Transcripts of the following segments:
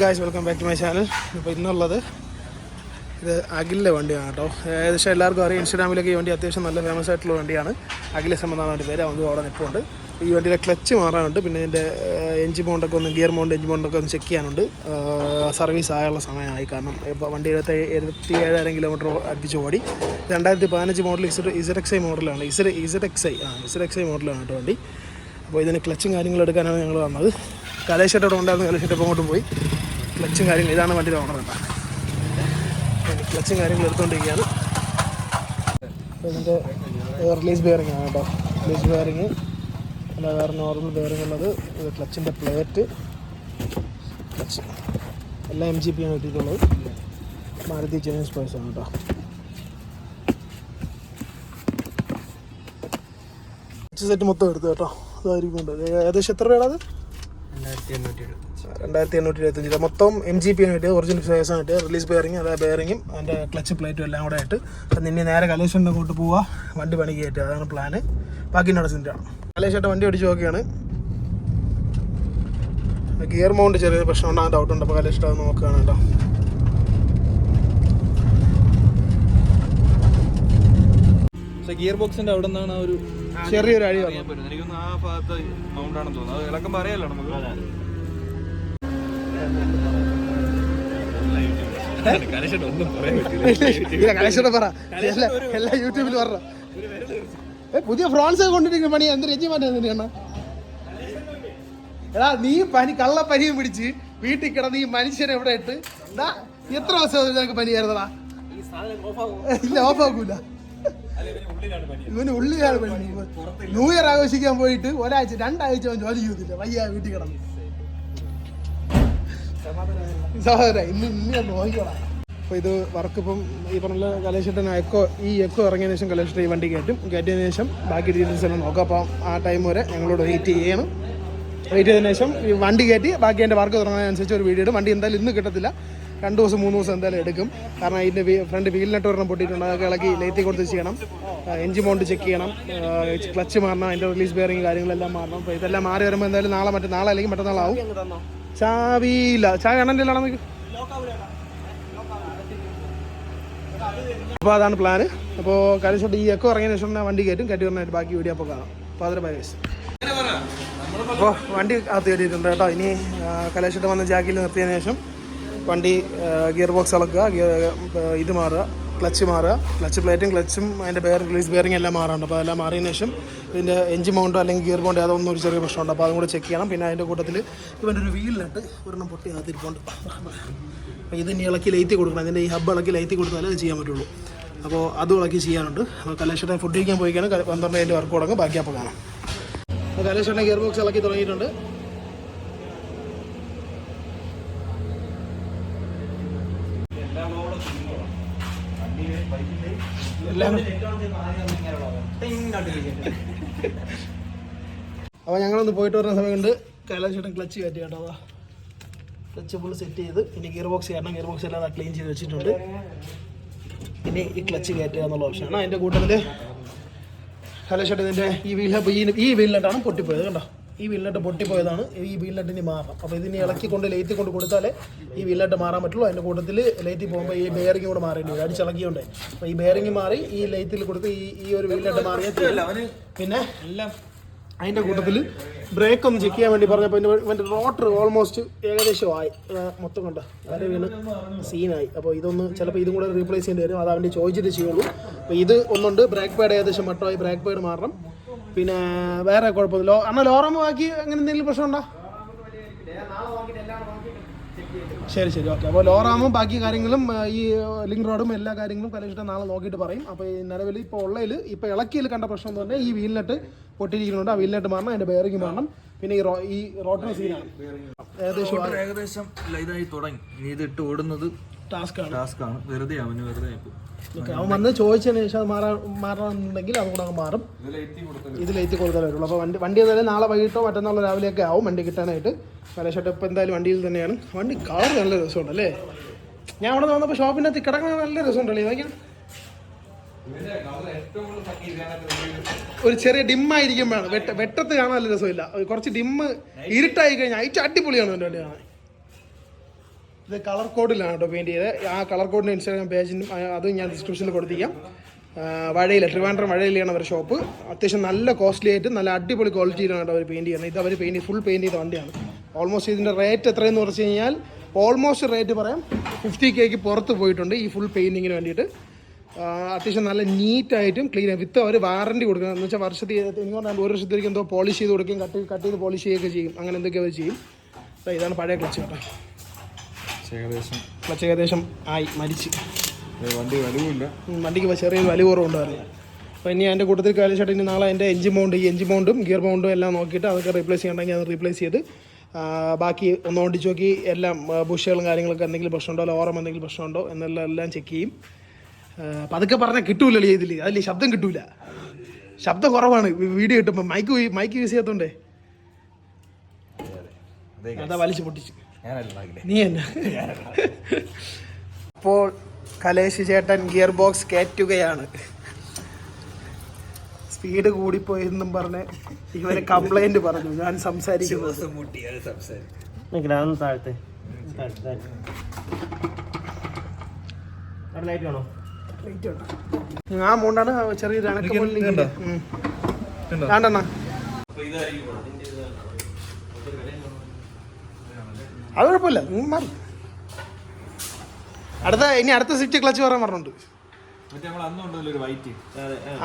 Guys, welcome back to my channel. ഇപ്പോൾ ഇന്നുള്ളത് ഇത് അഖിലിൻ്റെ വണ്ടിയാണ് കേട്ടോ. ഏകദേശം എല്ലാവർക്കും അറിയാം, ഇൻസ്റ്റാഗ്രാമിലൊക്കെ ഈ വണ്ടി അത്യാവശ്യം നല്ല ഫേമസ് ആയിട്ടുള്ള വണ്ടിയാണ്. അഖില സംബന്ധമാണ് വണ്ടി പേര്. അത് അവിടെ നിൽപ്പുണ്ട്. ഈ വണ്ടിയുടെ ക്ലച്ച് മാറാനുണ്ട്, പിന്നെ ഇതിൻ്റെ എഞ്ചിൻ മൗണ്ടൊക്കെ ഒന്ന് ഗിയർ മൗണ്ട് എഞ്ചിൻ മൗണ്ടൊക്കെ ഒന്ന് ചെക്ക് ചെയ്യാനുണ്ട്. സർവീസ് ആയുള്ള സമയമായി, കാരണം ഇപ്പോൾ വണ്ടി 77,000 കിലോമീറ്റർ അടുപ്പിച്ച് ഓടി. 2015 മോഡൽ ഇസഡെക്സ്ഐ മോഡലാണ്. ഇസഡെക്സ്ഐ മോഡലാണ് കേട്ടോ വണ്ടി. അപ്പോൾ ഇതിന് ക്ലച്ചും കാര്യങ്ങളും എടുക്കാനാണ് ഞങ്ങൾ വന്നത്. കലേശേട്ടോടെ ഉണ്ടായിരുന്നു. കലേശേട്ട ഇപ്പോൾ അങ്ങോട്ട് പോയി ക്ലച്ചും കാര്യങ്ങളും. ഇതാണ് വണ്ടിയുടെ ഓണർ കേട്ടോ. ക്ലച്ചും കാര്യങ്ങളും എടുത്തുകൊണ്ടിരിക്കുകയാണ്. അപ്പോൾ ഇതിൻ്റെ റിലീസ് ബെയറിംഗ് ആണ് കേട്ടോ. റിലീസ് ബെയറിങ് അല്ല, വേറെ നോർമൽ ബെയറിംഗ് ഉള്ളത്. ക്ലച്ചിൻ്റെ പ്ലേറ്റ്, ക്ലച്ച് എല്ലാം MGP ആണ് കിട്ടിയിട്ടുള്ളത്. മാരുതി ജെയിംസ് സ്പേഴ്സ് ആണ് കേട്ടോ. ക്ലച്ച് സെറ്റ് മൊത്തം എടുത്തു കേട്ടോ. അതായിരിക്കും ഏകദേശം എത്ര രൂപയാണ് അത്? 2,875 രൂപ. മൊത്തം MGP ആണ് കിട്ടിയത്. ഒറിജിനൽ ഫേസാണ് കിട്ടിയത്. റിലീസ് ബെയറിങ്, അതായത് ബെയറിങ്ങും അതിൻ്റെ ക്ലച്ച് പ്ലേറ്റും എല്ലാം കൂടെ ആയിട്ട്. അപ്പം നിന്നെ നേരെ കലേശൻ്റെ അങ്ങോട്ട് പോവുക, വണ്ടി പണി കയറ്റുക. അതാണ് പ്ലാന്. ബാക്കി എന്നോട് ചിന്തയാണ്. കലേശേട്ട വണ്ടി ഓടിച്ച് നോക്കിയാണ്. ഗിയർ മൗണ്ട് ചെറിയൊരു പ്രശ്നം ഉണ്ടാകാൻ ഡൗട്ടുണ്ട്. അപ്പോൾ കലേശേട്ട അത് നോക്കുകയാണ് കേട്ടോ. ഗിയർ ബോക്സിന്റെ അവിടെ നിന്നാണ് ഒരു ചെറിയൊരു അടി എനിക്കൊന്ന് ആ ഭാഗത്ത് മൗണ്ടാണെന്ന് തോന്നുന്നു. അത് ഇളക്കം പറയാലോ നമുക്ക്. കലേശേട്ട പറ, എല്ലാ യൂട്യൂബിൽ പറഞ്ഞ പുതിയ ഫ്രോൺസ് കൊണ്ടിരിക്കുന്ന പണി എന്ത് രജിമാറ്റം എന്തിനാണ്? എടാ, നീ കള്ളപ്പനിയും പിടിച്ച് വീട്ടിൽ കിടന്ന് ഈ മനുഷ്യനെ എവിടെ ഇട്ട് എത്ര ദിവസം ഞങ്ങൾക്ക് പനിയായിരുന്നടാ? ഇല്ല, ഓഫാക്കൂല. ഇവന് ഉള്ളിലാണ് പണി. ന്യൂ ഇയർ ആഘോഷിക്കാൻ പോയിട്ട് 2 ആഴ്ച അവൻ ജോലി ചെയ്തില്ല. വയ്യ, വീട്ടിൽ കിടന്നു. സഹോദര, ഇന്ന് നോക്കിക്കോളാം. അപ്പോൾ ഇത് വർക്ക് ഇപ്പം ഈ പറഞ്ഞ കലേശേട്ടൻ എക്കോ ഇറങ്ങിയതിന് ശേഷം കലേശേട്ടൻ ഈ വണ്ടി കയറ്റിയതിന് ശേഷം ബാക്കി ഡീറ്റെയിൽസ് എല്ലാം നോക്കാം. അപ്പം ആ ടൈം വരെ ഞങ്ങളോട് വെയിറ്റ് ചെയ്യണം. വെയിറ്റ് ചെയ്തതിന് ശേഷം ഈ വണ്ടി കയറ്റി ബാക്കി എൻ്റെ വർക്ക് തുടങ്ങുന്നതിനനുസരിച്ച് ഒരു വീഡിയോ ഇടും. വണ്ടി എന്തായാലും ഇന്ന് കിട്ടത്തില്ല, 2 ദിവസം 3 ദിവസം എന്തായാലും എടുക്കും. കാരണം ഇതിൻ്റെ ഫ്രണ്ട് വീൽ നെറ്റ് ഒരെണ്ണം പൊട്ടിയിട്ടുണ്ട്. അതൊക്കെ ഇളക്കി ലൈറ്റി കൊടുത്ത് ചെയ്യണം. എഞ്ചിൻ മൗണ്ട് ചെക്ക് ചെയ്യണം. ക്ലച്ച് മാറണം. അതിൻ്റെ റിലീസ് ബെയറിങ് കാര്യങ്ങളെല്ലാം മാറണം. അപ്പോൾ ഇതെല്ലാം മാറി വരുമ്പോൾ എന്തായാലും നാളെ അല്ലെങ്കിൽ മറ്റന്നാളാവും. ചാവിയില്ല. ചാവി അണ്ണൻ്റെ നമുക്ക്. അപ്പോൾ അതാണ് പ്ലാന്. അപ്പോൾ കലേശോട്ട് ഈ എക്കോ ഇറങ്ങിയതിന് ശേഷം വണ്ടി കയറ്റും. കയറ്റി പറഞ്ഞായിട്ട് ബാക്കി വീഡിയോ അപ്പോൾ കാണാം. അപ്പോൾ അതിന് ബൈസ്. അപ്പോൾ വണ്ടി അകത്ത് കയറ്റിയിട്ടുണ്ട് കേട്ടോ. ഇനി കലേശോട്ട് വന്ന് ജാക്കിൽ നിർത്തിയതിന് ശേഷം വണ്ടി ഗിയർ ബോക്സ് ഇളക്കുക, ഇത് മാറുക, ക്ലച്ച് മാറുക, ക്ലച്ച് പ്ലേറ്റും ക്ലച്ചും അതിൻ്റെ റിലീസ് ബെയറിംഗ് എല്ലാം മാറാറുണ്ട്. അപ്പോൾ അതെല്ലാം മാറിയതിന് ശേഷം ഇതിൻ്റെ എഞ്ചിൻ മൗണ്ടോ അല്ലെങ്കിൽ ഗിയർ മൗണ്ടോ അതൊന്നും ഒരു ചെറിയ പ്രശ്നമുണ്ട്. അപ്പോൾ അതും കൂടെ ചെക്ക് ചെയ്യണം. പിന്നെ അതിൻ്റെ കൂട്ടത്തിൽ ഇവൻ്റെ ഒരു വീലിനിട്ട് ഒരെണ്ണം പൊട്ടി അകത്തിരിപ്പുണ്ട്. അപ്പോൾ ഇത് ഇനി ഇളക്കി ലൈറ്റി കൊടുക്കണം. അതിൻ്റെ ഈ ഹബ്ബ് ഇളക്കി ലൈറ്റി കൊടുത്താലേ അത് ചെയ്യാൻ പറ്റുള്ളൂ. അപ്പോൾ അതും ഇളക്കി ചെയ്യാനുണ്ട്. അപ്പോൾ കലേശേട്ടൻ ഫുഡ് കഴിക്കാൻ പോയിക്കാണ്. 12 വർക്ക് തുടങ്ങും. ബാക്കി അപ്പോൾ കാണാം. അപ്പോൾ കലേശേട്ടൻ ഗിയർ ബോക്സ് ഇളക്കി തുടങ്ങിയിട്ടുണ്ട്. അപ്പോൾ ഞങ്ങളൊന്ന് പോയിട്ട് വരുന്ന സമയമുണ്ട്. കലേശേട്ടൻ ക്ലച്ച് കയറ്റി കേട്ടോ. ക്ലച്ച് ഫുള്ള് സെറ്റ് ചെയ്ത് ഇനി ഗിയർ ബോക്സ് കയറണം. ഗിയർ ബോക്സ് എല്ലാം ക്ലീൻ ചെയ്ത് വെച്ചിട്ടുണ്ട്. പിന്നെ ഈ ക്ലച്ച് കയറ്റുക എന്നുള്ള ഓപ്ഷനാണ്. അതിൻ്റെ കൂട്ടത്തിൽ കലേശേട്ടൻ ഇതിൻ്റെ ഈ വീലിനെട്ടാണ് പൊട്ടിപ്പോയത് കണ്ടോ. ഈ വീലിനെട്ട് പൊട്ടിപ്പോയതാണ്. ഈ വീലിനെട്ടിന് മാറണം. അപ്പോൾ ഇതിന് ഇളക്കിക്കൊണ്ട് ലേത്തി കൊണ്ട് കൊടുത്താലേ ഈ വീലിനെട്ട് മാറാൻ പറ്റുള്ളൂ. അതിൻ്റെ കൂട്ടത്തിൽ ലേത്തി പോകുമ്പോൾ ഈ ബെയറിംഗ് കൂടെ മാറേണ്ടി വരും. അടിച്ചിളക്കിയുണ്ട്. അപ്പോൾ ഈ ബെയറിംഗ് മാറി ഈ ലേത്തിൽ കൊടുത്ത് ഈ ഒരു വീലിനെട്ട് മാറിയാൽ പിന്നെ എല്ലാം അതിൻ്റെ കൂട്ടത്തിൽ ബ്രേക്ക് ഒന്ന് ചെക്ക് ചെയ്യാൻ വേണ്ടി പറഞ്ഞപ്പോൾ ഇവൻ്റെ റോട്ടർ ഓൾമോസ്റ്റ് ഏകദേശം ആയി. മൊത്തം കണ്ടോ വര വീണ് സീനായി. അപ്പോൾ ഇതൊന്ന് ചിലപ്പോൾ ഇതും കൂടെ റീപ്ലേസ് ചെയ്യേണ്ടി വരും. അത് അവൻ്റെ ചോദിച്ചിട്ട് ചെയ്യുള്ളൂ. അപ്പോൾ ഇത് ഒന്നുണ്ട്. ബ്രേക്ക് പാഡ് ഏകദേശം മട്ടമായി. ബ്രേക്ക് പാഡ് മാറണം. പിന്നെ വേറെ കുഴപ്പമില്ല. ലോറമ്മ ബാക്കി അങ്ങനെ എന്തെങ്കിലും പ്രശ്നമുണ്ടോ? ശരി ഓക്കെ. അപ്പോൾ ലോറാമും ബാക്കി കാര്യങ്ങളും ഈ ലിങ്ക് റോഡും എല്ലാ കാര്യങ്ങളും കലേശേട്ടൻ നാളെ നോക്കിയിട്ട് പറയും. അപ്പോൾ ഈ നിലവിൽ ഇപ്പോൾ ഉള്ളതിൽ ഇപ്പോൾ ഇളക്കിയിൽ കണ്ട പ്രശ്നം എന്ന് പറഞ്ഞാൽ ഈ വീലിനെട്ട് പൊട്ടിയിരിക്കുന്നുണ്ട്. ആ വീലിനെട്ട് മാറണം. അതിൻ്റെ ബെയറിംഗ് മാറണം. പിന്നെ ഈ റോട്ടർ സീനാണ്. ഏകദേശം ഇതായി തുടങ്ങി. ഇനി ഇത് ഇട്ട് ഓടുന്നത് ടാസ്ക്കാണ്. വെറുതെ അവൻ വന്ന് ചോദിച്ചതിന് ശേഷം അത് മാറണമെന്നുണ്ടെങ്കിൽ അതും കൂടെ അങ്ങ് മാറും. ഇത് ലൈറ്റ് കൊടുത്താലേ വരുള്ളൂ. അപ്പോൾ വണ്ടി എന്തായാലും നാളെ വൈകിട്ടോ മറ്റന്നാൾ രാവിലെയൊക്കെ ആവും വണ്ടി കിട്ടാനായിട്ട്. കലേശേട്ടൻ ഇപ്പോൾ എന്തായാലും വണ്ടിയിൽ തന്നെയാണ്. വണ്ടി കളർ നല്ല രസമുണ്ടല്ലേ. ഞാൻ അവിടെ വന്നപ്പോൾ ഷോപ്പിൻ്റെ അകത്ത് കിടക്കാൻ നല്ല രസമുണ്ടല്ലേ. ഇതൊക്കെ ഒരു ചെറിയ ഡിമ്മായിരിക്കുമ്പോഴാണ് വെട്ടത്ത് കാണാൻ നല്ല രസമില്ല. കുറച്ച് ഡിമ്മ് ഇരുട്ടായി കഴിഞ്ഞാൽ അയച്ച് അടിപൊളിയാണ് എൻ്റെ വണ്ടി കാണാൻ. ഇത് കളർ കോഡിലാണ് കേട്ടോ പെയിൻറ്റ് ചെയ്തത്. ആ കളർ കോഡിൻ്റെ ഇൻസ്റ്റാഗ്രാം പേജിനും അതും ഞാൻ ഡിസ്ക്രിപ്ഷനിൽ കൊടുത്തിരിക്കാം. വഴയില്ല, ട്രിവാൻഡ്രം വഴയിലാണ് അവരുടെ ഷോപ്പ്. അത്യാവശ്യം നല്ല കോസ്റ്റ്ലി ആയിട്ട് നല്ല അടിപൊളി ക്വാളിറ്റിയിലാണ് കേട്ടോ അവർ പെയിൻറ്റ് ചെയ്യുന്നത്. ഇത് അവർ ഫുൾ പെയിൻറ്റ് ചെയ്ത വണ്ടിയാണ്. ഓൾമോസ്റ്റ് ഇതിൻ്റെ റേറ്റ് എത്രയെന്ന് പറഞ്ഞു കഴിഞ്ഞാൽ ഓൾമോസ്റ്റ് റേറ്റ് പറയാം 50K പുറത്ത് പോയിട്ടുണ്ട് ഈ ഫുൾ പെയിൻറ്റിങ്ങിന് വേണ്ടിയിട്ട്. അത്യാവശ്യം നല്ല നീറ്റായിട്ടും ക്ലീൻ വിത്ത് അവർ വാറണ്ടി കൊടുക്കണം. എന്ന് വെച്ചാൽ വർഷത്തിൽ എനിക്ക് പറഞ്ഞാൽ 1 വർഷത്തേക്ക് എന്തോ പോളിഷ് ചെയ്ത് കൊടുക്കുകയും കട്ട് ചെയ്ത് പോളിഷ് ചെയ്യുകയൊക്കെ ചെയ്യും. അങ്ങനെ എന്തൊക്കെ അവർ ചെയ്യും. ഇതാണ് പഴയ ക്ലച്ച് കേട്ടോ. ക്ലച്ച് ഏകദേശം ആയി മരിച്ച് വണ്ടി വലിവില്ല, വണ്ടിക്ക് ചെറിയൊരു വലിവ് കുറവുണ്ടായിരുന്നു. അപ്പോൾ ഇനി എൻ്റെ കൂട്ടത്തിൽ കാലിച്ചായിട്ട് ഇനി നാളെ എൻ്റെ എഞ്ചിൻ മൗണ്ടും ഗിയർ മൗണ്ടും എല്ലാം നോക്കിയിട്ട് അതൊക്കെ റീപ്ലേസ് ചെയ്യണമെങ്കിൽ അത് റീപ്ലേസ് ചെയ്ത് ബാക്കി ഒന്ന് ഓടിച്ച് നോക്കി എല്ലാം ബുഷുകളും കാര്യങ്ങളൊക്കെ എന്തെങ്കിലും പ്രശ്നമുണ്ടോ, ലോറം എന്തെങ്കിലും പ്രശ്നമുണ്ടോ എന്നെല്ലാം ചെക്ക് ചെയ്യും. അപ്പം അതൊക്കെ പറഞ്ഞാൽ കിട്ടൂലല്ലോ ഇതിൽ, അതിൽ ശബ്ദം കിട്ടൂല, ശബ്ദം കുറവാണ് വീഡിയോ കിട്ടുമ്പോൾ. മൈക്ക് യൂസ് ചെയ്യാത്തതുകൊണ്ടേ അതാ വലിച്ചു പൊട്ടിച്ച് നീ തന്നെ. അപ്പോൾ കലേഷ് ചേട്ടൻ ഗിയർ ബോക്സ് കയറ്റുകയാണ്. സ്പീഡ് കൂടിപ്പോയെന്നും പറഞ്ഞ് ഇവരെ കംപ്ലൈന്റ് പറഞ്ഞു. ഞാൻ സംസാരിക്കുന്നു. ആ മൂണ്ടാണ് ചെറിയൊരു അണക്കമുള്ള അത് കുഴപ്പമില്ല, മാറി. അടുത്ത സ്വിച്ച് ക്ലച്ച് പറയാൻ പറഞ്ഞിട്ടുണ്ട്.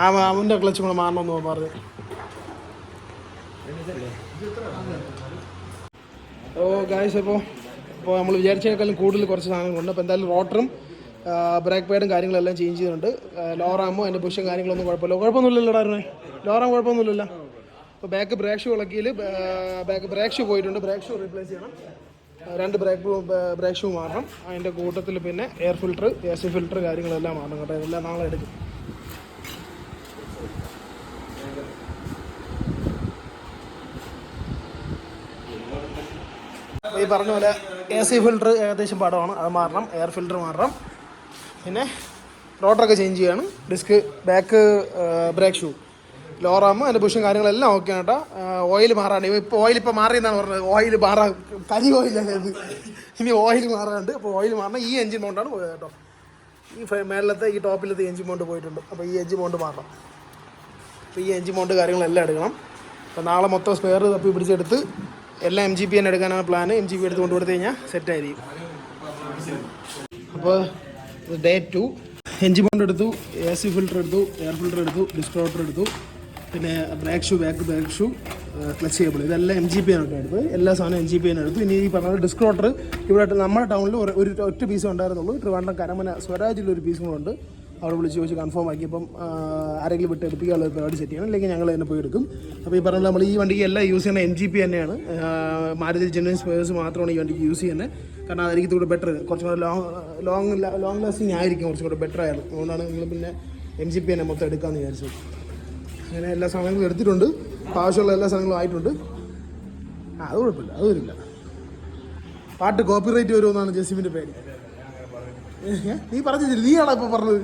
അവൻ്റെ ക്ലച്ച് കൂടെ മാറണമെന്ന് പറഞ്ഞു. ഓ ഗായ്സ്, ഇപ്പോൾ നമ്മൾ വിചാരിച്ചതിനേക്കാളും കൂടുതൽ കുറച്ച് സാധനങ്ങളുണ്ട്. അപ്പോൾ എന്തായാലും റോട്ടറും ബ്രേക്ക് പാഡും കാര്യങ്ങളെല്ലാം ചേഞ്ച് ചെയ്തിട്ടുണ്ട്. ലോറാമോ അതിൻ്റെ ബുഷും കാര്യങ്ങളൊന്നും കുഴപ്പമൊന്നുമില്ലല്ലോ. ലോറാം കുഴപ്പമൊന്നുമില്ലല്ലോ. അപ്പോൾ ബാക്ക് ബ്രേക്ക് ഷൂ ഇളക്കിയിൽ ബാക്ക് ബ്രേക്ക് ഷൂ പോയിട്ടുണ്ട്. ബ്രേക്ക് ഷൂ റീപ്ലേസ് ചെയ്യണം. 2 ബ്രേക്ക് ഷൂ മാറണം. അതിൻ്റെ കൂട്ടത്തിൽ പിന്നെ എയർ ഫിൽറ്റർ, AC ഫിൽറ്റർ കാര്യങ്ങളെല്ലാം മാറണം കേട്ടോ. ഇതെല്ലാം നാളെ എടുക്കും. ഈ പറഞ്ഞ പോലെ AC ഫിൽറ്റർ ഏകദേശം പാടമാണ്, അത് മാറണം. എയർ ഫിൽറ്റർ മാറണം. പിന്നെ റോട്ടറൊക്കെ ചേഞ്ച് ചെയ്യണം. ഡിസ്ക്, ബാക്ക് ബ്രേക്ക് ഷൂ, ലോറാമ് അതിൻ്റെ ബുഷും കാര്യങ്ങളെല്ലാം ഓക്കെ കേട്ടോ. ഓയിൽ മാറാണ്ട് ഇപ്പോൾ ഓയിലിപ്പോൾ മാറിയെന്നാണ് പറഞ്ഞത്. ഓയിൽ മാറാൻ കരി ഓയിലത്, ഇനി ഓയിൽ മാറാണ്ട്. അപ്പോൾ ഓയിൽ മാറണം. ഈ എഞ്ചിൻ മൗണ്ടാണ് പോയത് കേട്ടോ. ഈ മേളിലത്തെ ഈ ടോപ്പിലത്തെ എഞ്ചിൻ മൗണ്ട് പോയിട്ടുണ്ട്. അപ്പോൾ ഈ എഞ്ചിൻ മൗണ്ട് മാറണം. അപ്പോൾ ഈ എഞ്ചിൻ മൗണ്ട് കാര്യങ്ങളെല്ലാം എടുക്കണം. അപ്പോൾ നാളെ മൊത്തം സ്പെയർ തപ്പി പിടിച്ചെടുത്ത് എല്ലാം MGP തന്നെ എടുക്കാനാണ് പ്ലാൻ. MGP എടുത്ത് കൊണ്ടുകൊടുത്ത് കഴിഞ്ഞാൽ സെറ്റായിരിക്കും. അപ്പോൾ ഡേ 2 എഞ്ചിൻ മൗണ്ട് എടുത്തു, AC ഫിൽറ്റർ എടുത്തു, എയർ ഫിൽറ്റർ എടുത്തു, ഡിസ്ക് റോട്ടർ എടുത്തു, പിന്നെ brake shoe, back brake shoe, clutch cable, ഇതെല്ലാം MGP ആണ് എടുത്തത്. എല്ലാ സാധനവും MGP ആണ് എടുത്തു. ഇനി ഈ പറഞ്ഞ ഡിസ്ക് റോട്ടർ ഇവിടെ നമ്മുടെ ടൗണിൽ ഒറ്റ പീസ് ഉണ്ടായിരുന്നുള്ളൂ. ട്രിവാൻഡ്രം കരമന സ്വരാജിലൊരു പീസും കൂടെ ഉണ്ട്. അവിടെ വിളിച്ച് ചോദിച്ച് കൺഫേം ആക്കിയപ്പം ആരെങ്കിലും വിട്ട് എടുപ്പിക്കാനുള്ള പരിപാടി സെറ്റ് ചെയ്യണം, അല്ലെങ്കിൽ ഞങ്ങൾ തന്നെ പോയി എടുക്കും. അപ്പോൾ ഈ പറഞ്ഞ നമ്മൾ ഈ വണ്ടിക്ക് എല്ലാം യൂസ് ചെയ്യുന്ന MGP തന്നെയാണ്. മാരുതി ജെന്യൂൻ സ്പെയർസ് മാത്രമാണ് ഈ വണ്ടിക്ക് യൂസ് ചെയ്യുന്നത്. കാരണം അതായിരിക്കും കൂടെ ബെറ്റർ, കുറച്ചും കൂടെ ലോങ് ലാസ്റ്റിംഗ് ആയിരിക്കും, കുറച്ചും കൂടെ ബെറ്റർ ആയിരുന്നു. അതുകൊണ്ടാണ് നിങ്ങൾ പിന്നെ MGP തന്നെ മൊത്തം എടുക്കാമെന്ന് വിചാരിച്ചത്. അങ്ങനെ എല്ലാ സാധനങ്ങളും എടുത്തിട്ടുണ്ട്. ആവശ്യമുള്ള എല്ലാ സാധനങ്ങളും ആയിട്ടുണ്ട്. അത് കുഴപ്പമില്ല, അത് വരില്ല. പാട്ട് കോപ്പി റൈറ്റ് വരുമെന്നാണ് ജെസിമിൻ്റെ പേര്. നീ പറഞ്ഞില്ല, നീയാണോ ഇപ്പോൾ പറഞ്ഞത്?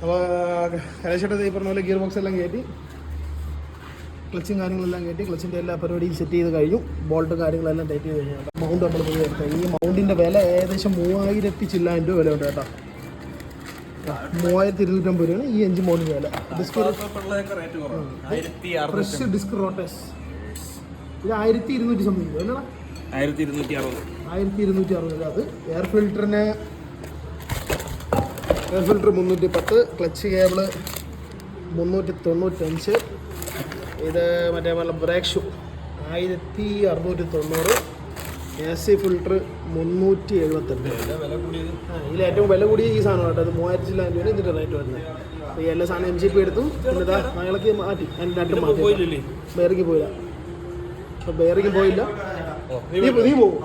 അപ്പോൾ കലേശേട്ടത് ഈ പറഞ്ഞ പോലെ ഗിയർ ബോക്സ് എല്ലാം കയറ്റി, ക്ലച്ചും കാര്യങ്ങളെല്ലാം കയറ്റി, ക്ലച്ചിൻ്റെ എല്ലാ പരിപാടിയും സെറ്റ് ചെയ്ത് കഴിഞ്ഞു. ബോൾട്ടും കാര്യങ്ങളെല്ലാം ടൈറ്റ് ചെയ്ത് കഴിഞ്ഞു കേട്ടോ. മൗണ്ട് നമ്മൾ പോയി എടുത്തത്. ഈ മൗണ്ടിൻ്റെ വില ഏകദേശം 3000 ചില്ലായിരം രൂപ വില ഉണ്ട് കേട്ടോ. 3250 രൂപയാണ് ഈ എഞ്ചിൻ മൗണ്ടിൻ്റെ വില. ഫ്രഷ് ഡിസ്ക് റോട്ടേഴ്സ് ഇത് 1200 സംതിങ് അല്ലടാ, 1260. അത് എയർ ഫിൽറ്റർ 310, ക്ലച്ച് കേബിള് 395, ഇത് മറ്റേ പോലെ ബ്രേക്ക് ഷൂ 1690, AC ഫിൽറ്റർ 378. ഇതിൽ ഏറ്റവും വില കൂടിയ ഈ സാധനം കേട്ടോ. അത് 3000 ചില്ലായിരം രൂപയാണ് ഇതിൻ്റെ റേറ്റ് വരുന്നത്. അപ്പോൾ ഈ എല്ലാ സാധനം MGP എടുത്തു. പിന്നെ ഇതാ ഞങ്ങൾക്ക് മാറ്റി, അതിന് 2 മാറ്റി. ബെയറിങ് പോയില്ല, ബെയറിങ് പോയില്ല. നീ പോകും.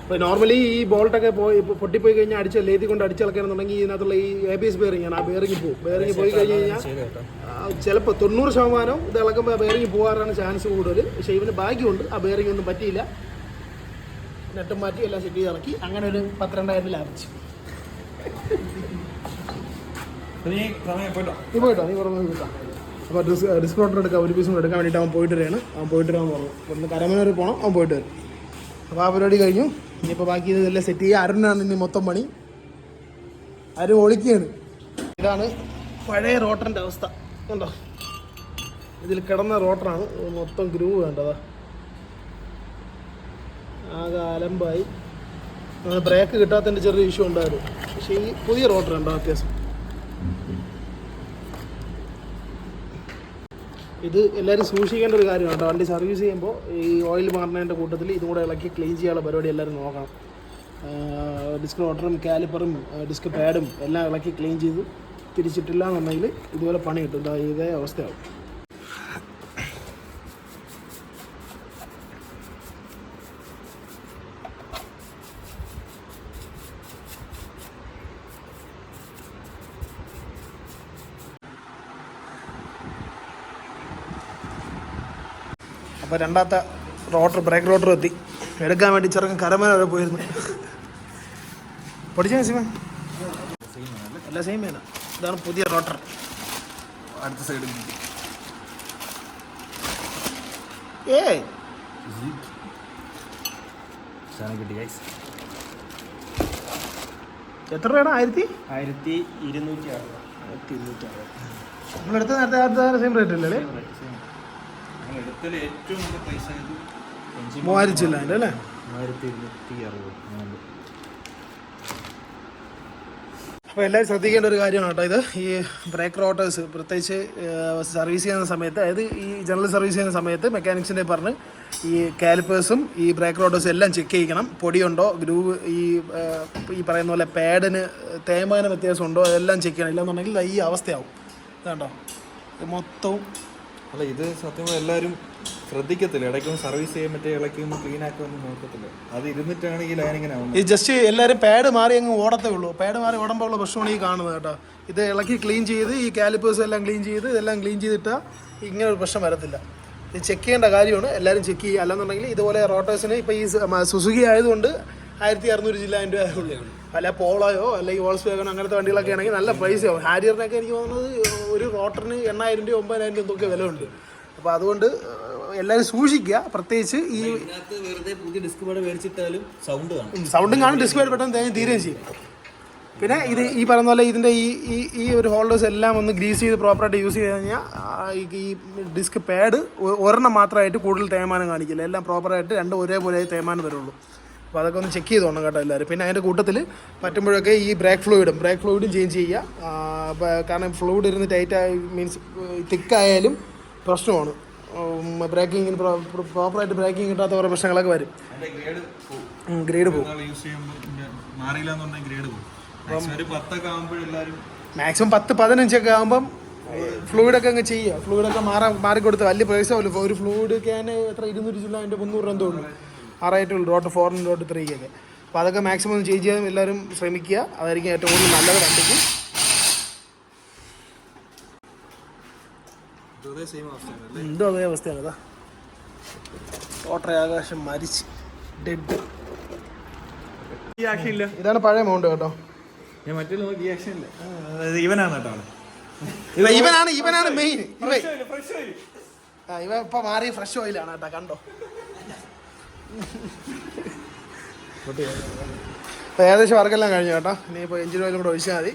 അപ്പോൾ നോർമലി ഈ ബോൾട്ടൊക്കെ പൊട്ടിപ്പോയി കഴിഞ്ഞാൽ ലേതി കൊണ്ട് അടിച്ചിളക്കണമെന്നുണ്ടെങ്കിൽ ഇതിനകത്തുള്ള ഈ ABS ബെയറിംഗ് ആണ്. ആ ബെയറിംഗ് പോകും. ബെയറിംഗ് പോയി കഴിഞ്ഞ് കഴിഞ്ഞാൽ ചിലപ്പോൾ 90% ഇത് ഇളക്കുമ്പോൾ ബെയറിംഗ് പോകാറാണ് ചാൻസ് കൂടുതൽ. പക്ഷേ ഇവന് ഭാഗ്യമുണ്ട്, ആ ബെയറിംഗ് ഒന്നും പറ്റിയില്ല. നെട്ടും മാറ്റി എല്ലാം സെറ്റ് ചെയ്ത് ഇറക്കി. അങ്ങനെ ഒരു 12,000 ലാഭിച്ചു. നീ പോയിട്ടോ, നീ കുറവ് കിട്ടാം. അപ്പോൾ ഡിസ്ക് റോട്ടർ എടുക്കാം, ഒരു പീസും എടുക്കാൻ വേണ്ടിയിട്ട് അവൻ പോയിട്ട് വരികയാണ്. അവൻ പോയിട്ട് വരാൻ പറഞ്ഞു. ഇവിടുന്ന് കരമനൂർ പോകണം, അവൻ പോയിട്ട് വരും. അപ്പോൾ ആ പരിപാടി കഴിഞ്ഞു. ഇനിയിപ്പോൾ ബാക്കി ഇതെല്ലാം സെറ്റ് ചെയ്യുക. അരുണാണ് ഇനി മൊത്തം പണി. അരുൺ ഒളിക്കുകയാണ്. ഇതാണ് പഴയ റോട്ടറിൻ്റെ അവസ്ഥ. കണ്ടോ, ഇതിൽ കിടന്ന റോട്ടറാണ്. മൊത്തം ഗ്രൂവ് വേണ്ടതാ, ആകെ അലമ്പായി. ബ്രേക്ക് കിട്ടാത്തതിൻ്റെ ചെറിയ ഇഷ്യൂ ഉണ്ടായിരുന്നു. പക്ഷേ ഈ പുതിയ റോട്ടർ ഉണ്ടോ വ്യത്യാസം. ഇത് എല്ലാവരും സൂക്ഷിക്കേണ്ട ഒരു കാര്യമാണ് കേട്ടോ. വണ്ടി സർവീസ് ചെയ്യുമ്പോൾ ഈ ഓയിൽ മാറുന്നതിൻ്റെ കൂട്ടത്തിൽ ഇതും കൂടെ ഇളക്കി ക്ലീൻ ചെയ്യാനുള്ള പരിപാടി എല്ലാവരും നോക്കണം. ഡിസ്ക് റോട്ടറും കാലിപ്പറും ഡിസ്ക് പാഡും എല്ലാം ഇളക്കി ക്ലീൻ ചെയ്ത് തിരിച്ചിട്ടില്ല എന്നുണ്ടെങ്കിൽ ഇതുപോലെ പണി കിട്ടും. ഇതേ അവസ്ഥയാവും. അപ്പോൾ രണ്ടാമത്തെ റോട്ടർ, ബ്രേക്ക് റോട്ടർ എത്തി. എടുക്കാൻ വേണ്ടി ചെറുക്കൻ കരമന വരെ പോയിരുന്നു. പഠിച്ചാൽ സിമ എല്ലാം സെയിം വേണം. ഇതാണ് പുതിയ റോട്ടർ. അടുത്ത സൈഡിൽ കിട്ടി ഗൈസ്. എത്ര രൂപയാണ്? 1260. നമ്മളെടുത്ത നേരത്തെ സെയിം റേറ്റ് അല്ലേ? ഏറ്റവും നല്ല പൈസ 3000 ചില്ല അതിൻ്റെ അല്ലേ? 1260. അപ്പോൾ എല്ലാവരും ശ്രദ്ധിക്കേണ്ട ഒരു കാര്യമാണ് കേട്ടോ ഇത്. ഈ ബ്രേക്ക് റോട്ടേഴ്സ് പ്രത്യേകിച്ച് സർവീസ് ചെയ്യുന്ന സമയത്ത്, അതായത് ഈ ജനറൽ സർവീസ് ചെയ്യുന്ന സമയത്ത് മെക്കാനിക്സിൻ്റെ പറഞ്ഞ് ഈ കാലിപ്പേഴ്സും ഈ ബ്രേക്ക് റോട്ടേഴ്സും എല്ലാം ചെക്ക് ചെയ്യണം. പൊടിയുണ്ടോ, ഗ്രൂവ് ഈ പറയുന്ന പോലെ പാഡിന് തേയ്മാനം വ്യത്യാസമുണ്ടോ, അതെല്ലാം ചെക്ക് ചെയ്യണം. ഇല്ലാന്നുണ്ടെങ്കിൽ ഈ അവസ്ഥയാവും. ഇതുണ്ടോ, ഇത് മൊത്തവും. അല്ല, ഇത് സത്യം എല്ലാവരും ശ്രദ്ധിക്കത്തില്ല. ഇടയ്ക്കൊന്ന് സർവീസ് ചെയ്യാൻ പറ്റിയ ഇളക്കൊന്ന് ക്ലീൻ ആക്കുമെന്ന് നോക്കത്തില്ല. അത് ഇരുന്നിട്ടാണ് ഈ ലൈൻ ഇങ്ങനെ ആവുന്നത്. ഇത് ജസ്റ്റ് എല്ലാവരും പാഡ് മാറി അങ്ങ് ഓടത്തേ ഉള്ളൂ. പാഡ് മാറി ഓടുമ്പോൾ ഉള്ള പ്രശ്നമാണ് ഈ കാണുന്നത് കേട്ടോ. ഇത് ഇളക്കി ക്ലീൻ ചെയ്ത് ഈ കാലിപ്പേഴ്സ് എല്ലാം ക്ലീൻ ചെയ്ത് ഇതെല്ലാം ക്ലീൻ ചെയ്തിട്ടാൽ ഇങ്ങനെ ഒരു പ്രശ്നം വരത്തില്ല. ഇത് ചെക്ക് ചെയ്യേണ്ട കാര്യമാണ്. എല്ലാവരും ചെക്ക് ചെയ്യുക. അല്ലെന്നുണ്ടെങ്കിൽ ഇതുപോലെ റോട്ടേഴ്സിന് ഇപ്പോൾ ഈ സുസുക്കി ആയതുകൊണ്ട് 1600 ചില്ല രൂപ ആയുള്ളൂ. അല്ല പോളോയോ അല്ലെങ്കിൽ വോൾസ് വാഗണോ അങ്ങനത്തെ വണ്ടികളൊക്കെ ആണെങ്കിൽ നല്ല പൈസയാവും. ഹാരിയറിനൊക്കെ എനിക്ക് തോന്നുന്നത് ഒരു റോട്ടറിന് 8000 രൂപ 9000 എന്തൊക്കെ വില ഉണ്ട്. അപ്പോൾ അതുകൊണ്ട് എല്ലാവരും സൂക്ഷിക്കുക. പ്രത്യേകിച്ച് ഈ വെറുതെ പുതിയ ഡിസ്ക് പാഡ് മേടിച്ചിട്ടാലും സൗണ്ടും കാണും, ഡിസ്ക് പാഡ് പെട്ടെന്ന് തീരുകയും ചെയ്യും. പിന്നെ ഇത് ഈ പറയുന്ന പോലെ ഇതിൻ്റെ ഈ ഒരു ഹോൾഡേഴ്സ് എല്ലാം ഒന്ന് ഗ്രീസ് ചെയ്ത് പ്രോപ്പറായിട്ട് യൂസ് ചെയ്ത് കഴിഞ്ഞാൽ ഈ ഡിസ്ക് പാഡ് ഒരെണ്ണം മാത്രമായിട്ട് കൂടുതൽ തേയ്മാനം കാണിക്കില്ല. എല്ലാം പ്രോപ്പറായിട്ട് രണ്ടും ഒരേപോലെ തേയ്മാനം വരുള്ളൂ. അപ്പോൾ അതൊക്കെ ഒന്ന് ചെക്ക് ചെയ്തോണം കേട്ടോ എല്ലാവരും. പിന്നെ അതിൻ്റെ കൂട്ടത്തിൽ പറ്റുമ്പോഴൊക്കെ ഈ ബ്രേക്ക് ഫ്ലൂയിഡും ചേഞ്ച് ചെയ്യുക. കാരണം ഫ്ലൂയിഡ് ഇരുന്ന് ടൈറ്റായി മീൻസ് തിക്കായാലും പ്രശ്നമാണ്. ബ്രേക്കിങ്ങിന് പ്രോപ്പറായിട്ട് ബ്രേക്കിംഗ് കിട്ടാത്ത കുറേ പ്രശ്നങ്ങളൊക്കെ വരും. ഗ്രേഡ് പോകും. മാക്സിമം 10-15 ആകുമ്പം ഫ്ലൂയിഡൊക്കെ അങ്ങ് ചെയ്യുക. ഫ്ലൂയിഡൊക്കെ മാറിക്കൊടുത്ത് വലിയ പൈസ പോലും. ഒരു ഫ്ലൂയിഡ് ക്യാൻ എത്ര 200 ചില്ല, അതിൻ്റെ 300 രൂപ തോന്നുന്നു. 6 റോട്ട് 4 റോട്ട് 3 അപ്പോൾ അതൊക്കെ മാക്സിമം ഒന്ന് ചേഞ്ച് ചെയ്യാൻ എല്ലാവരും ശ്രമിക്കുക. അതായിരിക്കും ഏറ്റവും കൂടുതൽ നല്ലത് വണ്ടിക്ക്. എന്തോ അതേ അവസ്ഥയാണ്. അതാ ഓട്ടർ ആകാശം മരിച്ച് ഡെഡ്. ഇതാണ് പഴയ മൗണ്ട് കേട്ടോ. ഇവനാണ് മെയിൻ. ഇവ ഇപ്പൊ മാറി ഫ്രഷ് ഓയിലാണ് കേട്ടോ. കണ്ടോ, ഏകദേശം വർക്കെല്ലാം കഴിഞ്ഞു കേട്ടോ. ഇനിയിപ്പോൾ എഞ്ചിൻ ഓയിലും കൂടെ ഒഴിച്ചാൽ മതി.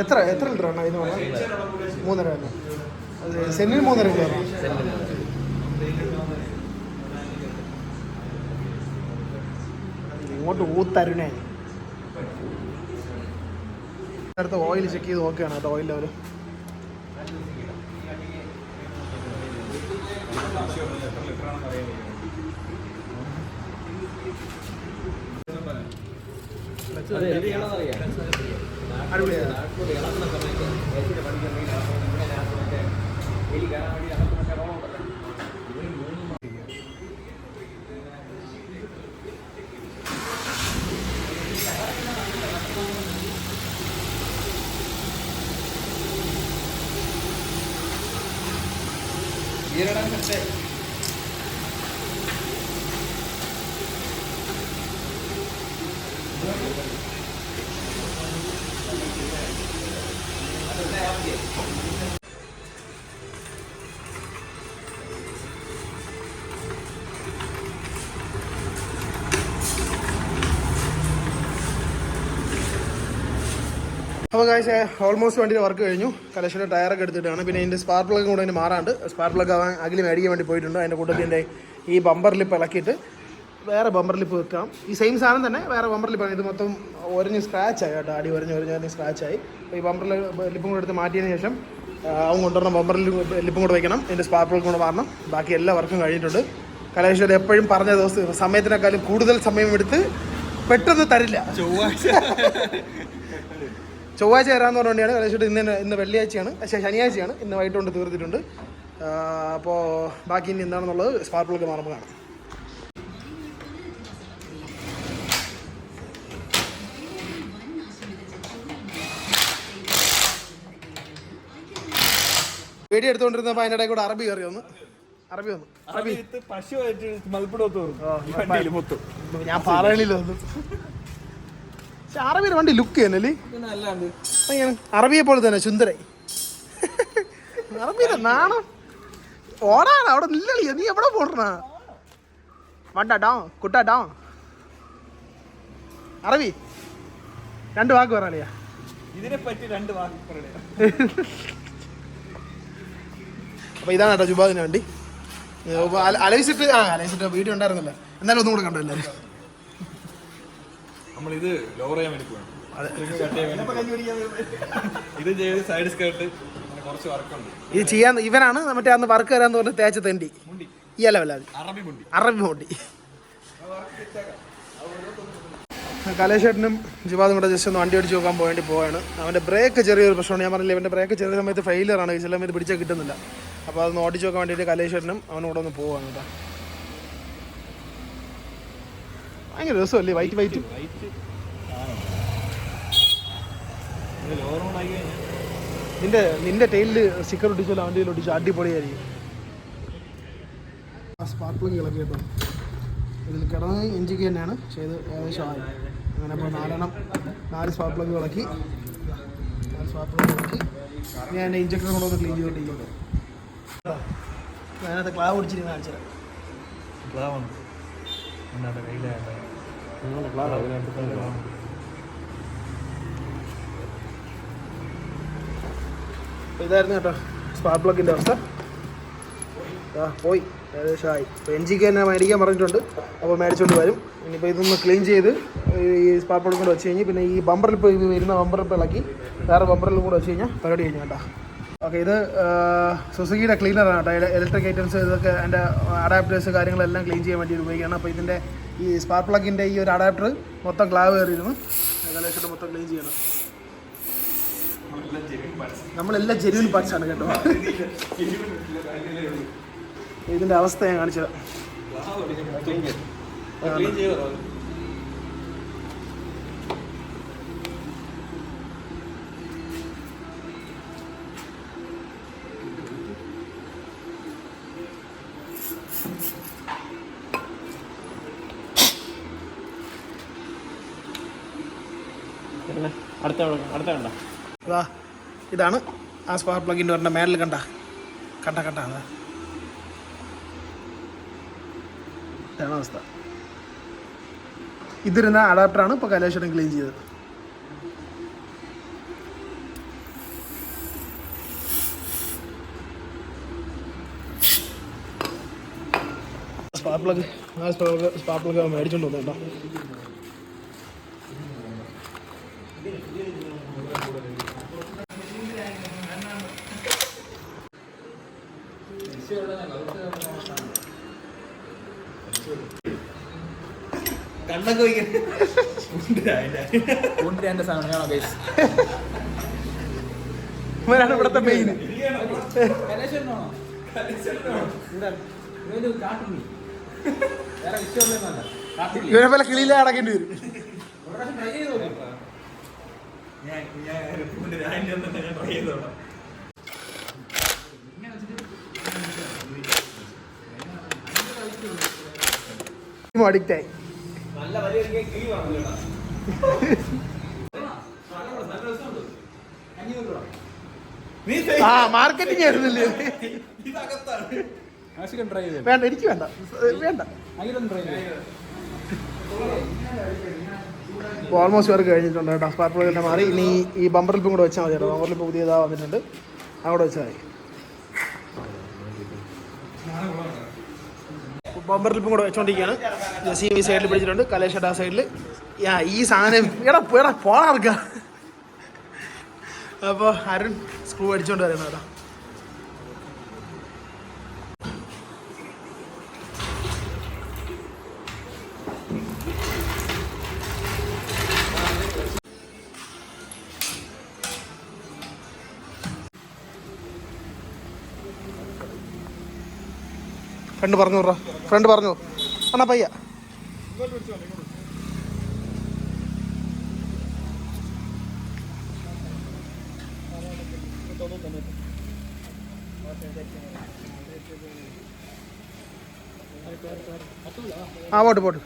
എത്ര ലിറ്റർ ആണ് ഇത്? 3.5. അത് സെന്നിന് 3.5 ലിറ്റർ. ഇങ്ങോട്ട് ഊത്തരുണേ. അടുത്ത ഓയിൽ ചെക്ക് ചെയ്ത് നോക്കുകയാണ് കേട്ടോ. ഓയിൽ ലെവൽ അപ്പോൾ കാഴ്ച ഓൾമോസ്റ്റ് വണ്ടിയുടെ വർക്ക് കഴിഞ്ഞു. കലേഷിൻ്റെ ടയറൊക്കെ എടുത്തിട്ടാണ്. പിന്നെ ഇതിൻ്റെ സ്പാർക്ക് പ്ലഗ് കൂടെ അതിന് മാറാണ്ട് സ്പാർക്ക് പ്ലഗ് അവൻ അകിൽ മേടിക്കാൻ വേണ്ടി പോയിട്ടുണ്ട്. അതിൻ്റെ കൂട്ടത്തിൽ എൻ്റെ ഈ ബമ്പർ ലിപ്പ് ഇളക്കിയിട്ട് വേറെ ബമ്പർ ലിപ്പ് വെക്കാം. ഈ സെയിം സാധനം തന്നെ വേറെ ബമ്പർ ലിപ്പാണ്. ഇത് മൊത്തം ഒരഞ്ഞ് സ്ക്രാച്ചായി കേട്ടോ, അടി ഒരഞ്ഞ് സ്ക്രാച്ചായി. അപ്പോൾ ഈ ബമ്പർ ലിപ്പും കൂടെ എടുത്ത് മാറ്റിയതിന് ശേഷം അവൻ കൊണ്ടുവരണം. ബമ്പർ ലിപ്പും കൂടെ വയ്ക്കണം, ഇതിൻ്റെ സ്പാർക്ക് പ്ലഗ് കൂടെ മാറണം. ബാക്കി എല്ലാ വർക്കും കഴിഞ്ഞിട്ടുണ്ട്. കലേഷ് എപ്പോഴും പറഞ്ഞ ദിവസം സമയത്തിനേക്കാളും കൂടുതൽ സമയം എടുത്ത് പെട്ടെന്ന് തരില്ല. ചൊവ്വാഴ്ച വരാമെന്ന് പറഞ്ഞുകൊണ്ടാണ് കലേഷ് ഇന്ന് വെള്ളിയാഴ്ചയാണ്, പക്ഷേ ശനിയാഴ്ചയാണ്. ഇന്ന് വൈകിട്ട് കൊണ്ട് തീർത്തിട്ടുണ്ട്. അപ്പോൾ ബാക്കി ഇനി എന്താണെന്നുള്ളത് സ്പാർക്ക് പ്ലഗ് മാറുമ്പോൾ കാണാം. വീഡിയോ എടുത്തുകൊണ്ടിരുന്നപ്പോൾ അതിൻ്റെ ഇടയിൽ കൂടെ അറബി കയറി വന്നു. ഞാൻ പറയണില്ല. പക്ഷെ അറബിയുടെ വണ്ടി ലുക്ക് തന്നെയല്ലേ, അറബിയെ പോലെ തന്നെ സുന്ദരයි. അറബിയുടെ നാണം ഓടാണ് അവിടെ നില്ലളിയ. നീ എവിടെ പോടണ വണ്ടാ കുട്ടാ അറബി 2 വാക്ക് പറയാ. ഇതിനെ പറ്റി 2 വാക്ക് പറയാ. അപ്പോൾ ഇതാണ് കേട്ടോ ജുബാദിന് വണ്ടി. അലവിച്ചിട്ട് വീഡിയോ ഉണ്ടായിരുന്നല്ലോ, എന്നാലും ഒന്നും കൂടെ കണ്ടോ എല്ലാവരും. നമ്മളിത് ലോവർ ചെയ്യാൻ വേണ്ടി പോകണം. ഇത് ചെയ്ത് സൈഡ് സ്കേർട്ട് കുറച്ച് വർക്കുണ്ട്. ഇത് ചെയ്യാൻ ഇവനാണ് മറ്റേ അന്ന് വർക്ക് തരാന്ന് പറഞ്ഞ് തേച്ച തെണ്ടി ഈ അലവല്ലാതെ അറബി മുണ്ടി. കലേഷേട്ടനും ജുബാദും കൂടെ ജസ്റ്റ് ഒന്ന് വണ്ടി ഓടിച്ച് നോക്കാൻ വേണ്ടി പോവാണ്. അവൻ്റെ ബ്രേക്ക് ചെറിയൊരു പ്രശ്നമാണ്. ഞാൻ പറഞ്ഞില്ല, ഇവൻ്റെ ബ്രേക്ക് ചെറിയ സമയത്ത് ഫെയിലിയറാണ്, ചില സമയത്ത് പിടിച്ചാൽ കിട്ടുന്നില്ല. അപ്പോൾ അതൊന്ന് ഓടിച്ച് നോക്കാൻ വേണ്ടിയിട്ട് കലേഷേട്ടനും അവനും കൂടെ ഒന്ന് പോവാണ് കേട്ടോ. ഭയങ്കര രസമല്ലേ, വൈറ്റ് നിന്റെ ടൈലിൽ സ്റ്റിക്കർ ഒട്ടിച്ചല്ലോ, വണ്ടിയിൽ ഒട്ടിച്ചു അടിപൊളിയായിരിക്കും. സ്പാർക്ക് പ്ലഗ് ഇളക്കി കേട്ടോ. ഇതിൽ കിടന്ന് ഇഞ്ചിക്ക് തന്നെയാണ്, പക്ഷേ ഇത് ഏകദേശം ആയി. അങ്ങനെ അപ്പോൾ 4 സ്പാർക്ക് പ്ലഗ് ഇളക്കി. ഞാൻ എൻ്റെ ഇഞ്ചക്ടർ കൊണ്ടൊന്ന് ക്ലീൻ ചെയ്തോണ്ടിരിക്കുന്നുണ്ട്. അതിനകത്ത് ക്ലാവ് ഒടിച്ചിരുന്ന് കാണിച്ചത് ഇതായിരുന്നു കേട്ടോ സ്പാർക്ക് പ്ലഗിൻ്റെ അവസ്ഥ. പോയി ഏകദേശമായി. ഇപ്പോൾ എൻജിക്ക് തന്നെ മേടിക്കാൻ പറഞ്ഞിട്ടുണ്ട്, അപ്പോൾ മേടിച്ചുകൊണ്ട് വരും. ഇനിയിപ്പോൾ ഇതൊന്ന് ക്ലീൻ ചെയ്ത് ഈ സ്പാർക്ക് പ്ലഗ് കൊണ്ട് വെച്ച് കഴിഞ്ഞ് പിന്നെ ഈ ബമ്പറിൽ ഇപ്പോൾ വരുന്ന ബമ്പറിൽ ഇളക്കി വേറെ ബമ്പറിലും കൂടെ വെച്ച് കഴിഞ്ഞാൽ പരിപാടി കഴിഞ്ഞു കേട്ടോ. ഓക്കെ, ഇത് സുസുക്കിയുടെ ക്ലീനറാണ് കേട്ടോ. ഇലക്ട്രിക് ഐറ്റംസ് ഇതൊക്കെ എൻ്റെ അഡാപ്റ്റേഴ്സ് കാര്യങ്ങളെല്ലാം ക്ലീൻ ചെയ്യാൻ വേണ്ടി ഉപയോഗിക്കുകയാണ്. അപ്പോൾ ഇതിൻ്റെ ഈ സ്പാർക്ക് പ്ലഗിൻ്റെ ഈ ഒരു അഡാപ്റ്റർ മൊത്തം ക്ലാവ് കയറിയിരുന്നു, ഏകദേശം മൊത്തം ക്ലീൻ ചെയ്യണം. നമ്മളെല്ലാം ജെന്യൂൻ പാർട്സാണ് കേട്ടോ. ഇതിൻ്റെ അവസ്ഥ ഞാൻ കാണിച്ചത്. ഇതാണ് ആ സ്പാർക്ക് പ്ലഗിൻ്റെ പറഞ്ഞ മേളിൽ കണ്ട അതാ ഇതാണ് അവസ്ഥ. ഇതിരുന്ന അഡാപ്റ്ററാണ് ഇപ്പോൾ കലേഷനും ക്ലീൻ ചെയ്തത്. സ്പാർക്ക് പ്ലഗ് മേടിച്ചോണ്ട് വന്നു കേട്ടോ. ഇവരാണ് ഇവിടുത്തെ മെയിൻ. ഇവരെ പോലെ കിളിയിലെ അടക്കേണ്ടി വരും. അഡിക്റ്റായി. മാർക്കറ്റിംഗ് ആയിരുന്നില്ലേ? വേണ്ട, എനിക്ക് വേണ്ട. അപ്പോൾ ഓൾമോസ്റ്റ് വർക്ക് കഴിഞ്ഞിട്ടുണ്ട് കേട്ടോ. സ്പാർക്ക് പ്ലഗ് എല്ലാം മാറി. ഇനി ഈ ബമ്പർ ലിപ്പും കൂടെ വെച്ചാൽ മതി കേട്ടോ. ബമ്പർ ലിപ്പ് പുതിയതാ വന്നിട്ടുണ്ട്, അവിടെ വെച്ചാൽ മതി. ബമ്പർ ലിപ്പും കൂടെ വെച്ചോണ്ടിരിക്കുകയാണ്. ജസീം ഈ സൈഡിൽ പിടിച്ചിട്ടുണ്ട്, കലേഷ് ആ സൈഡിൽ. ഈ സാധനം എടാ പോണാർക്ക. അപ്പോൾ അരുൺ സ്ക്രൂ അടിച്ചോണ്ട് വരുന്നത് കേട്ടോ. ഫ്രണ്ട് പറഞ്ഞു എന്നാ പയ്യ. ആ പോട്ട്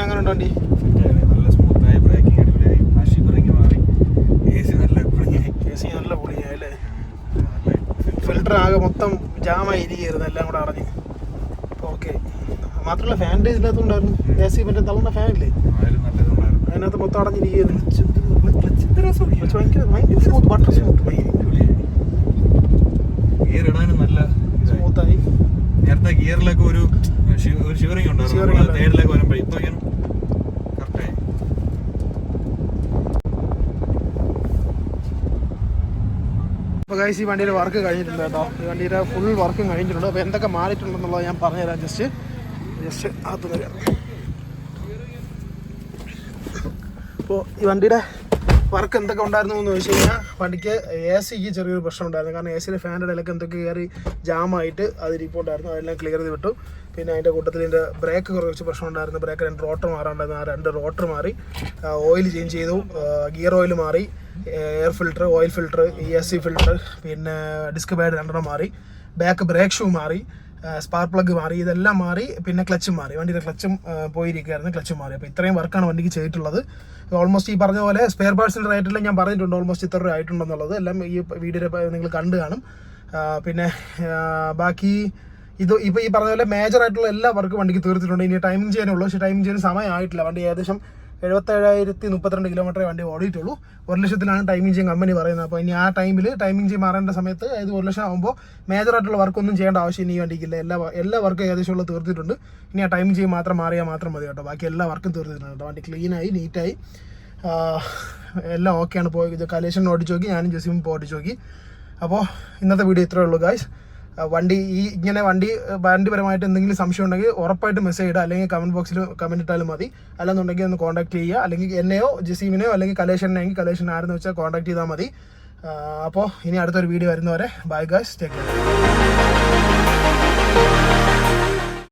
അങ്ങനെ ഉണ്ടോ വണ്ടി? നല്ല സ്മൂത്തായി, ബ്രേക്കിംഗ് അടിപൊളിയായി, ബ്രേക്ക് മാറി, AC നല്ല പൊളിയായി അല്ലേ? ഫിൽറ്റർ ആകെ മൊത്തം ജാമായി ഇരിക്കുകയായിരുന്നു, എല്ലാം കൂടെ അടഞ്ഞ്. ഓക്കെ, മാത്രമല്ല ഫാനിൻ്റെ ഇതിനകത്തുണ്ടായിരുന്നു AC, മറ്റേ തള്ളുന്ന ഫാനില്ലേ അതിനകത്ത് മൊത്തം അടഞ്ഞിരിക്കുകയായിരുന്നു. ഭയങ്കര സ്മൂത്ത്, ബട്ടർ സ്മൂത്ത്, ഗിയർ ഇടാനും നല്ല സ്മൂത്തായി. നേരത്തെ ഗിയറിലൊക്കെ ഒരു ഷിവറിംഗ് ഉണ്ടായിരുന്നു തേടിലേക്ക് വരുമ്പോൾ, ഇപ്പൊ കറക്റ്റായി. അപ്പോൾ ഗൈസ് ഈ വണ്ടിയുടെ വർക്ക് കഴിഞ്ഞിട്ടുണ്ട് കേട്ടോ. ഈ വണ്ടിയുടെ ഫുൾ വർക്കും കഴിഞ്ഞിട്ടുണ്ട്. അപ്പോൾ എന്തൊക്കെ മാറിയിട്ടുണ്ടെന്നുള്ളത് ഞാൻ പറഞ്ഞുതരാം. ജസ്റ്റ് അത് വരാം. അപ്പോൾ ഈ വണ്ടിയുടെ വർക്ക് എന്തൊക്കെ ഉണ്ടായിരുന്നു എന്ന് ചോദിച്ചു കഴിഞ്ഞാൽ, വണ്ടിക്ക് AC-ക്ക് ചെറിയൊരു പ്രശ്നം ഉണ്ടായിരുന്നു. കാരണം AC-യുടെ ഫാനിൻ്റെ ഇടയിലൊക്കെ എന്തൊക്കെ കയറി ജാമായിട്ട് അത് ഇരിപ്പുണ്ടായിരുന്നു. അതെല്ലാം ക്ലിയർ ചെയ്ത് വിട്ടു. പിന്നെ അതിൻ്റെ കൂട്ടത്തിൽ ഇതിൻ്റെ ബ്രേക്ക് കുറച്ച് പ്രശ്നം ഉണ്ടായിരുന്നു. ബ്രേക്ക് 2 റോട്ടർ മാറാണ്ടായിരുന്നു. ആ 2 റോട്ടർ മാറി. ഓയിൽ ചേഞ്ച് ചെയ്തു, ഗിയർ ഓയിൽ മാറി, air filter, oil filter, ESC filter, പിന്നെ ഡിസ്ക് പാഡ് 2 മാറി, ബാക്ക് ബ്രേക്ക് ഷൂ മാറി, സ്പാർക്ക് പ്ലഗ് മാറി, ഇതെല്ലാം മാറി. പിന്നെ ക്ലച്ചും മാറി, വണ്ടിയുടെ ക്ലച്ചും പോയിരിക്കുകയായിരുന്നു, ക്ലച്ചും മാറി. അപ്പോൾ ഇത്രയും വർക്കാണ് വണ്ടിക്ക് ചെയ്തിട്ടുള്ളത്. ഓൾമോസ്റ്റ് ഈ പറഞ്ഞ പോലെ സ്പെയർ പാർട്സിൻ്റെ റേറ്റെല്ലാം ഞാൻ പറഞ്ഞിട്ടുണ്ട്, ഓൾമോസ്റ്റ് ഇത്ര രൂപ ആയിട്ടുണ്ടെന്നുള്ളത്. എല്ലാം ഈ വീഡിയോയിൽ നിങ്ങൾ കണ്ടു കാണും. പിന്നെ ബാക്കി ഇപ്പോൾ ഈ പറഞ്ഞ പോലെ മേജറായിട്ടുള്ള എല്ലാ വർക്കും വണ്ടിക്ക് തീർത്തിട്ടുണ്ട്. ഇനി ടൈമിംഗ് ചെയ്യാനുള്ളൂ, പക്ഷേ ടൈമിംഗ് ചെയ്യാൻ സമയമായിട്ടില്ല. വണ്ടി ഏകദേശം 77,032 കിലോമീറ്ററേ വണ്ടി ഓടിയിട്ടുള്ളൂ. 1,00,000 ടൈമിംഗ് ചെയ്യാൻ കമ്പനി പറയുന്നത്. അപ്പോൾ ഇനി ആ ടൈമിൽ ടൈമിംഗ് ചെയ്ത് മാറേണ്ട സമയത്ത്, അതായത് 1,00,000 ആകുമ്പോൾ മേജറായിട്ടുള്ള വർക്കൊന്നും ചെയ്യേണ്ട ആവശ്യം ഇനി ഈ വണ്ടിക്കില്ല. എല്ലാ വർക്കും ഏകദേശം ഉള്ള തീർത്തിട്ടുണ്ട്. ഇനി ആ ടൈമിംഗ് ചെയ്ത് മാറിയാൽ മാത്രം മതി കേട്ടോ. ബാക്കി എല്ലാ വർക്കും തീർത്തിട്ടുണ്ട് കേട്ടോ. വണ്ടി ക്ലീനായി, നീറ്റായി, എല്ലാം ഓക്കെയാണ്. പോയി കലേഷൻ ഓടിച്ച് നോക്കി, ഞാനും ജസീമും ഓടിച്ച് നോക്കി. അപ്പോൾ ഇന്നത്തെ വീഡിയോ ഇത്രയേ ഉള്ളൂ ഗായ്സ്. വണ്ടിപരമായിട്ട് എന്തെങ്കിലും സംശയം ഉണ്ടെങ്കിൽ ഉറപ്പായിട്ട് മെസ്സേജ് ഇടുക, അല്ലെങ്കിൽ കമൻറ്റ് ബോക്സിൽ കമൻറ്റ് ഇട്ടാലും മതി. അല്ലെന്നുണ്ടെങ്കിൽ ഒന്ന് കോൺടാക്ട് ചെയ്യുക, അല്ലെങ്കിൽ എന്നെയോ ജസീമിനെയോ അല്ലെങ്കിൽ കലേഷൻ ആരെന്ന് വെച്ചാൽ കോൺടാക്ട് ചെയ്താൽ മതി. അപ്പോൾ ഇനി അടുത്തൊരു വീഡിയോ വരുന്നവരെ ബൈ ഗൈസ്, ടേക്ക് കെയർ.